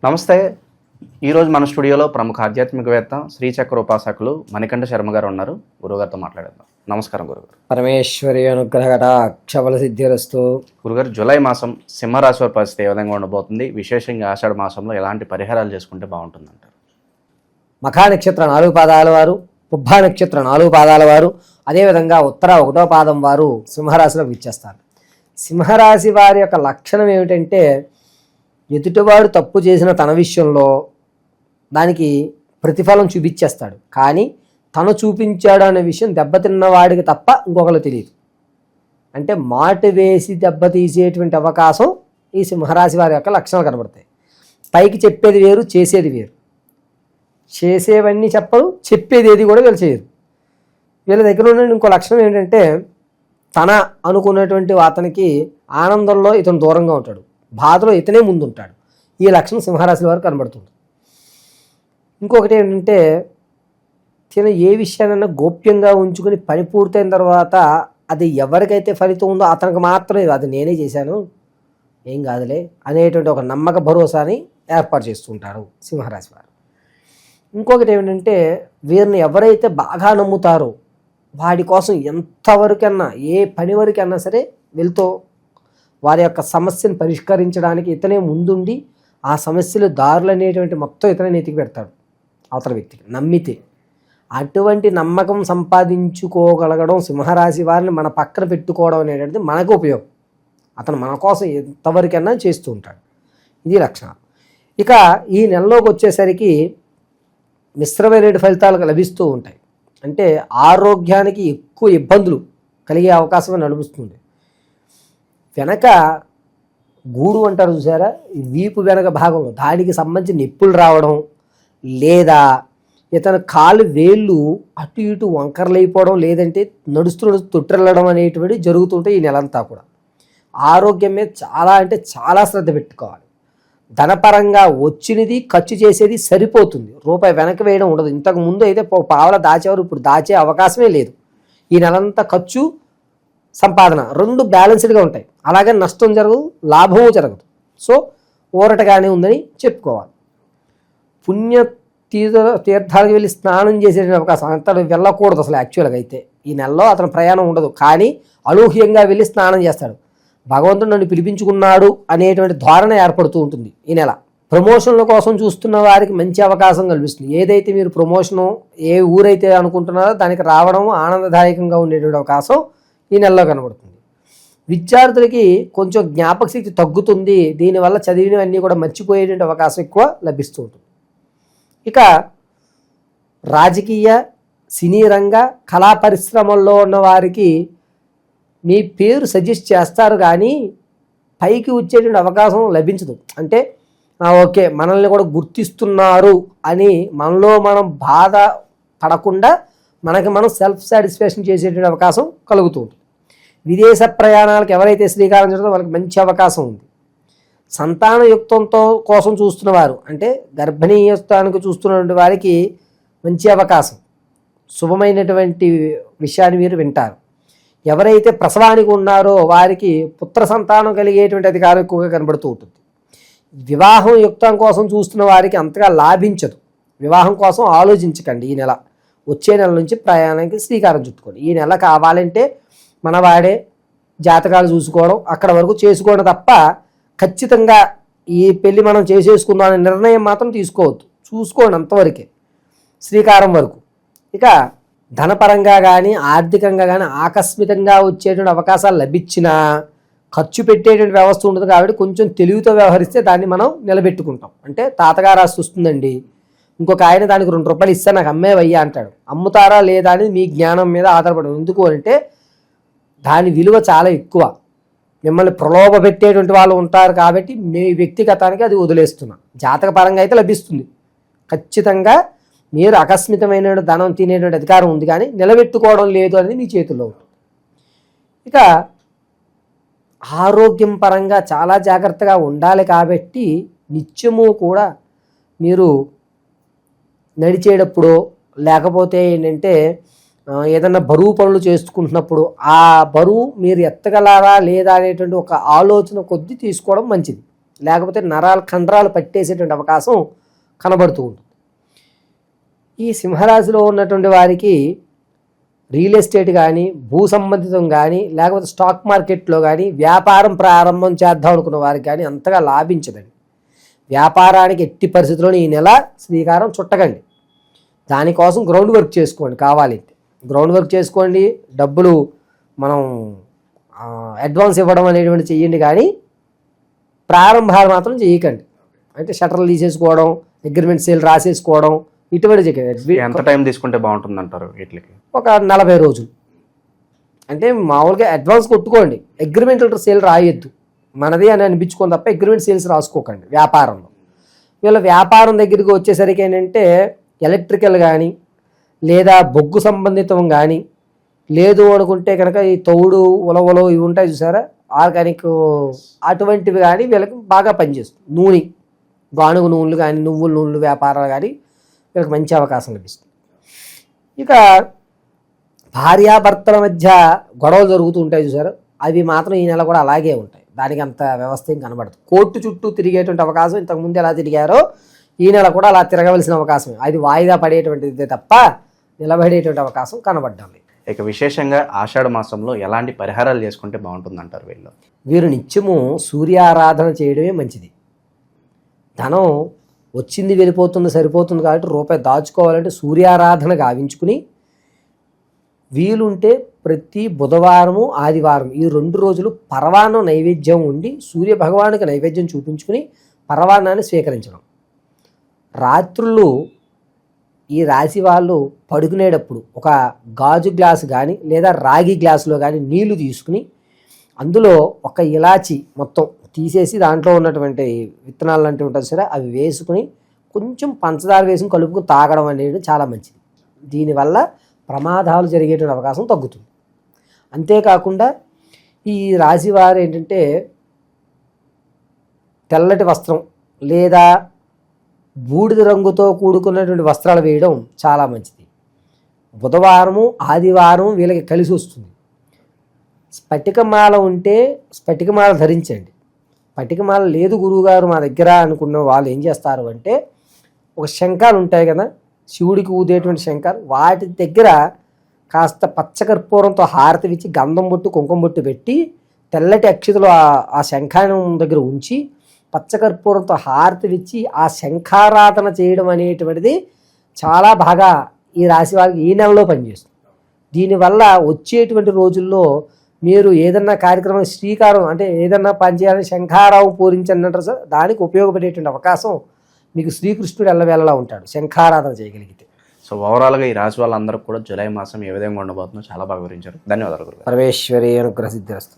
నమస్తే. ఈరోజు మన స్టూడియోలో ప్రముఖ ఆధ్యాత్మికవేత్త శ్రీచక్ర ఉపాసకులు మణికంఠ శర్మ గారు ఉన్నారు. గురుగారితో మాట్లాడేద్దాం. నమస్కారం గురుగారు. పరమేశ్వరి అనుగ్రహట అక్షబల సిద్ధిరస్తు. గురుగారు, జూలై మాసం సింహరాశి వారి పరిస్థితి ఏ విధంగా ఉండబోతుంది? విశేషంగా ఆషాఢ మాసంలో ఎలాంటి పరిహారాలు చేసుకుంటే బాగుంటుందంటారు? మఖా నక్షత్ర 4 పాదాల వారు, పుబ్బా నక్షత్ర 4 పాదాల వారు, అదేవిధంగా ఉత్తర 1వ పాదం వారు సింహరాశిలో విచ్చేస్తారు. సింహరాశి వారి యొక్క లక్షణం ఏమిటంటే, ఎదుటివాడు తప్పు చేసిన తన విషయంలో దానికి ప్రతిఫలం చూపించేస్తాడు, కానీ తను చూపించాడు అనే విషయం దెబ్బతిన్న వాడికి తప్ప ఇంకొకరు తెలియదు. అంటే మాటు వేసి దెబ్బతీసేటువంటి అవకాశం ఈ సింహరాశి వారి యొక్క లక్షణాలు కనబడతాయి. పైకి చెప్పేది వేరు, చేసేది వేరు. చేసేవన్నీ చెప్పరు, చెప్పేది ఏది కూడా వీళ్ళు చేయరు. వీళ్ళ దగ్గర ఉన్న ఇంకో లక్షణం ఏంటంటే, తన అనుకున్నటువంటి అతనికి ఆనందంలో ఇతను దూరంగా ఉంటాడు, బాధలో ఇతనే ముందుంటాడు. ఈ లక్షణం సింహరాశి వారికి కనబడుతుంది. ఇంకొకటి ఏంటంటే, తిన ఏ విషయాన్నైనా గోప్యంగా ఉంచుకొని పని పూర్తయిన తర్వాత అది ఎవరికైతే ఫలితం ఉందో అతనికి మాత్రమే, అది నేనే చేశాను, ఏం కాదులే అనేటువంటి ఒక నమ్మక భరోసాని ఏర్పాటు చేస్తుంటారు సింహరాశి వారు. ఇంకొకటి ఏమిటంటే, వీరిని ఎవరైతే బాగా నమ్ముతారో వాడి కోసం ఎంతవరకన్నా, ఏ పని వరకన్నా సరే వెళ్తూ వారి యొక్క సమస్యను పరిష్కరించడానికి ఇతనే ముందుండి ఆ సమస్యలు దారులు అనేటువంటి మొత్తం ఇతనే ఎతికి పెడతాడు అవతల వ్యక్తికి నమ్మితే. అటువంటి నమ్మకం సంపాదించుకోగలగడం సింహరాశి వారిని మన పక్కన పెట్టుకోవడం అనేటువంటిది మనకు ఉపయోగం. అతను మన కోసం ఎంతవరకైనా చేస్తూ ఉంటాడు. ఇది లక్షణం. ఇక ఈ నెలలోకి వచ్చేసరికి మిశ్రమైన ఫలితాలు లభిస్తూ ఉంటాయి. అంటే ఆరోగ్యానికి ఎక్కువ ఇబ్బందులు కలిగే అవకాశం నడుస్తుంది. వెనక గూడు అంటారు చూసారా, ఈ వీపు వెనక భాగంలో దానికి సంబంధించి నొప్పులు రావడం, లేదా ఇతను కాలు వేళ్ళు అటు ఇటు వంకరలైపోవడం, లేదంటే నడుస్తూ తొట్టిల్లడం అనేటువంటి జరుగుతుంటాయి ఈ నెలంతా కూడా. ఆరోగ్యం మీద చాలా అంటే చాలా శ్రద్ధ పెట్టుకోవాలి. ధనపరంగా వచ్చినది ఖర్చు చేసేది సరిపోతుంది, రూపాయి వెనక వేయడం ఉండదు. ఇంతకు ముందు అయితే పావలా దాచేవారు, ఇప్పుడు దాచే అవకాశమే లేదు. ఈ నెలంతా ఖర్చు సంపాదన రెండు బ్యాలెన్స్డ్గా ఉంటాయి. అలాగే నష్టం జరగదు, లాభము జరగదు. సో ఊరటగానే ఉందని చెప్పుకోవాలి. పుణ్య తీర్థాలకు వెళ్ళి స్నానం చేసే అవకాశం అంత వెళ్ళకూడదు అసలు. యాక్చువల్గా అయితే ఈ నెలలో అతను ప్రయాణం ఉండదు, కానీ అనూహ్యంగా వెళ్ళి స్నానం చేస్తాడు. భగవంతుడు నన్ను పిలిపించుకున్నాడు అనేటువంటి ధారణ ఏర్పడుతూ ఉంటుంది ఈ నెల. ప్రమోషన్ల కోసం చూస్తున్న వారికి మంచి అవకాశం కల్పిస్తుంది. ఏదైతే మీరు ప్రమోషను ఏ ఊరైతే అనుకుంటున్నారో దానికి రావడం ఆనందదాయకంగా ఉండేటువంటి అవకాశం ఈ నెలలో కనబడుతుంది. విద్యార్థులకి కొంచెం జ్ఞాపక శక్తి తగ్గుతుంది, దీనివల్ల చదివినవన్నీ కూడా మర్చిపోయేటువంటి అవకాశం ఎక్కువ లభిస్తూ ఉంటుంది. ఇక రాజకీయ, సినీ రంగ, కళా పరిశ్రమల్లో ఉన్న వారికి మీ పేరు సజెస్ట్ చేస్తారు, కానీ పైకి వచ్చేటువంటి అవకాశం లభించదు. అంటే ఓకే మనల్ని కూడా గుర్తిస్తున్నారు అని మనలో మనం బాధ పడకుండా మనకి మనం సెల్ఫ్ సాటిస్ఫాక్షన్ చేసేటువంటి అవకాశం కలుగుతుంది. విదేశ ప్రయాణాలకు ఎవరైతే శ్రీకారం చుడతారో వాళ్ళకి మంచి అవకాశం ఉంది. సంతానయుక్తంతో కోసం చూస్తున్నవారు, అంటే గర్భిణీయత్వానికి చూస్తున్నటువంటి వారికి మంచి అవకాశం, శుభమైనటువంటి విషయాన్ని మీరు వింటారు. ఎవరైతే ప్రసవానికి ఉన్నారో వారికి పుత్ర సంతానం కలిగేటువంటి అధికారం ఎక్కువగా కనబడుతూ ఉంటుంది. వివాహం యుక్తం కోసం చూస్తున్న వారికి అంతగా లాభించదు. వివాహం కోసం ఆలోచించకండి ఈ నెల. వచ్చే నెల నుంచి ప్రయాణానికి శ్రీకారం చుట్టుకోండి. ఈ నెల కావాలంటే మనవాడే జాతకాలు చూసుకోవడం, అక్కడ వరకు చేసుకోవడం తప్ప ఖచ్చితంగా ఈ పెళ్ళి మనం చేసేసుకుందాం అనే నిర్ణయం మాత్రం తీసుకోవద్దు. చూసుకోండి అంతవరకే, శ్రీకారం వరకు. ఇక ధనపరంగా కానీ ఆర్థికంగా కానీ ఆకస్మికంగా వచ్చేటువంటి అవకాశాలు లభించినా ఖర్చు పెట్టేటువంటి వ్యవస్థ ఉంటుంది, కాబట్టి కొంచెం తెలివితో వ్యవహరిస్తే దాన్ని మనం నిలబెట్టుకుంటాం. అంటే తాతగారు ఆస్తి వస్తుందండి, ఇంకొక ఆయన దానికి 2 రూపాయలు ఇస్తే నాకు అమ్మేవయ్యా అంటాడు. అమ్ముతారా లేదా అనేది మీ జ్ఞానం మీద ఆధారపడదు. ఎందుకు అంటే దాని విలువ చాలా ఎక్కువ. మిమ్మల్ని ప్రలోభ పెట్టేటువంటి వాళ్ళు ఉంటారు, కాబట్టి మీ వ్యక్తిగతానికి అది వదిలేస్తున్నా. జాతక పరంగా అయితే లభిస్తుంది ఖచ్చితంగా. మీరు ఆకస్మికమైన ధనం తినేటువంటి అధికారం ఉంది, కానీ నిలబెట్టుకోవడం లేదు అనేది మీ చేతుల్లో ఉంటుంది. ఇక ఆరోగ్యం పరంగా చాలా జాగ్రత్తగా ఉండాలి, కాబట్టి నిత్యము కూడా మీరు నడిచేటప్పుడు, లేకపోతే ఏంటంటే ఏదన్నా బరువు పనులు చేసుకుంటున్నప్పుడు ఆ బరువు మీరు ఎత్తగలరా లేదా అనేటువంటి ఒక ఆలోచన కొద్దీ తీసుకోవడం మంచిది. లేకపోతే నరాలు కండరాలు పట్టేసేటువంటి అవకాశం కనబడుతూ ఉంటుంది. ఈ సింహరాశిలో ఉన్నటువంటి వారికి రియల్ ఎస్టేట్ కానీ, భూ సంబంధితం కానీ, లేకపోతే స్టాక్ మార్కెట్లో కానీ వ్యాపారం ప్రారంభం చేద్దాం అనుకున్న వారికి కానీ అంతగా లాభించదండి. వ్యాపారానికి ఎట్టి పరిస్థితుల్లోనూ ఈ నెల శ్రీకారం చుట్టకండి. దానికోసం గ్రౌండ్ వర్క్ చేసుకోండి. కావాలి గ్రౌండ్ వర్క్ చేసుకోండి, డబ్బులు మనం అడ్వాన్స్ ఇవ్వడం అనేటువంటి చెయ్యండి, కానీ ప్రారంభాలు మాత్రం చేయకండి. అంటే షట్టర్లు తీసేసుకోవడం, అగ్రిమెంట్ సేల్ రాసేసుకోవడం ఇటువంటి చేయకండి. ఎంత టైం తీసుకుంటే బాగుంటుంది అంటారు వీటికి? ఒక 40 రోజులు. అంటే మామూలుగా అడ్వాన్స్ కొట్టుకోండి, అగ్రిమెంట్ సేల్ రాయొద్దు. మనది అని అనిపించుకోండి తప్ప అగ్రిమెంట్ సేల్స్ రాసుకోకండి వ్యాపారంలో. వీళ్ళ వ్యాపారం దగ్గరికి వచ్చేసరికి ఏంటంటే ఎలక్ట్రికల్ కానీ, లేదా బొగ్గు సంబంధితం కానీ, లేదు అనుకుంటే కనుక ఈ తౌడు ఉలవలు ఇవి ఉంటాయి చూసారా, ఆర్గానిక్ అటువంటివి కానీ వీళ్ళకి బాగా పనిచేస్తుంది. నూనె, గానుగు నూనెలు కానీ, నువ్వుల నూనెలు వ్యాపారాలు కానీ వీళ్ళకి మంచి అవకాశం లభిస్తుంది. ఇక భార్యాభర్తల మధ్య గొడవలు జరుగుతూ ఉంటాయి చూసారు, అవి మాత్రం ఈ నెల కూడా అలాగే ఉంటాయి. దానికి అంత వ్యవస్థ ఏం కనబడదు. కోర్టు చుట్టూ తిరిగేటువంటి అవకాశం ఇంతకుముందు ఎలా తిరిగారో ఈ నెల కూడా అలా తిరగవలసిన అవకాశం, అది వాయిదా పడేటువంటిదే తప్ప నిలబడేటువంటి అవకాశం కనబడ్డం లేదు. ఇక విశేషంగా ఆషాఢ మాసంలో ఎలాంటి పరిహారాలు చేసుకుంటే బాగుంటుంది అంటారు వీళ్ళు? వీరు నిత్యము సూర్యారాధన చేయడమే మంచిది. ధనం వచ్చింది వెళ్ళిపోతుంది సరిపోతుంది కాబట్టి రూపాయి దాచుకోవాలంటే సూర్యారాధన గావించుకుని, వీలుంటే ప్రతి బుధవారము ఆదివారం ఈ 2 రోజులు పరవాన్నం నైవేద్యం ఉండి సూర్య భగవానుకి నైవేద్యం చూపించుకుని పరవాన్నాన్ని స్వీకరించడం. రాత్రులు ఈ రాశి వాళ్ళు పడుకునేటప్పుడు ఒక గాజు గ్లాసు కానీ లేదా రాగి గ్లాసులో కానీ నీళ్లు తీసుకుని అందులో ఒక ఇలాచి మొత్తం తీసేసి దాంట్లో ఉన్నటువంటి విత్తనాలు లాంటివి ఉంటుంది సరే, అవి వేసుకుని కొంచెం పంచదార వేసుకుని కలుపుకుని తాగడం అనేది చాలా మంచిది. దీనివల్ల ప్రమాదాలు జరిగేటువంటి అవకాశం తగ్గుతుంది. అంతేకాకుండా ఈ రాశి వారు ఏంటంటే తెల్లటి వస్త్రం లేదా బూడిద రంగుతో కూడుకున్నటువంటి వస్త్రాలు వేయడం చాలా మంచిది. బుధవారము ఆదివారం వీళ్ళకి కలిసి వస్తుంది. స్ఫటికమాల ఉంటే స్ఫటికమాల ధరించండి. స్ఫటికమాల లేదు గురువుగారు మా దగ్గర అనుకున్న వాళ్ళు ఏం చేస్తారు అంటే, ఒక శంఖాలు ఉంటాయి కదా శివుడికి ఊదేటువంటి శంఖాలు, వాటి దగ్గర కాస్త పచ్చకర్పూరంతో హారతి ఇచ్చి గంధం బొట్టు కుంకుమ బొట్టు పెట్టి తెల్లటి అక్షతలు ఆ శంఖానం దగ్గర ఉంచి పచ్చకర్పూరంతో హారతి ఇచ్చి ఆ శంఖారాధన చేయడం అనేటువంటిది చాలా బాగా ఈ రాశి వారికి ఈ నెలలో పనిచేస్తుంది. దీనివల్ల వచ్చేటువంటి రోజుల్లో మీరు ఏదన్నా కార్యక్రమం శ్రీకారం అంటే ఏదన్నా పని చేయాలని శంఖారావు పూరించండి అంటారు సార్, దానికి ఉపయోగపడేటువంటి అవకాశం మీకు శ్రీకృష్ణుడు ఎల్లవేళలా ఉంటాడు శంఖారాధన చేయగలిగితే. సో ఓవరాల్గా ఈ రాశి వాళ్ళందరూ కూడా జూలై మాసం ఏ విధంగా ఉండబోతుందో చాలా బాగా వివరించారు. ధన్యవాదాలు గురుగారు. పరమేశ్వరి అనుగ్రహ సిద్ధిరస్తు.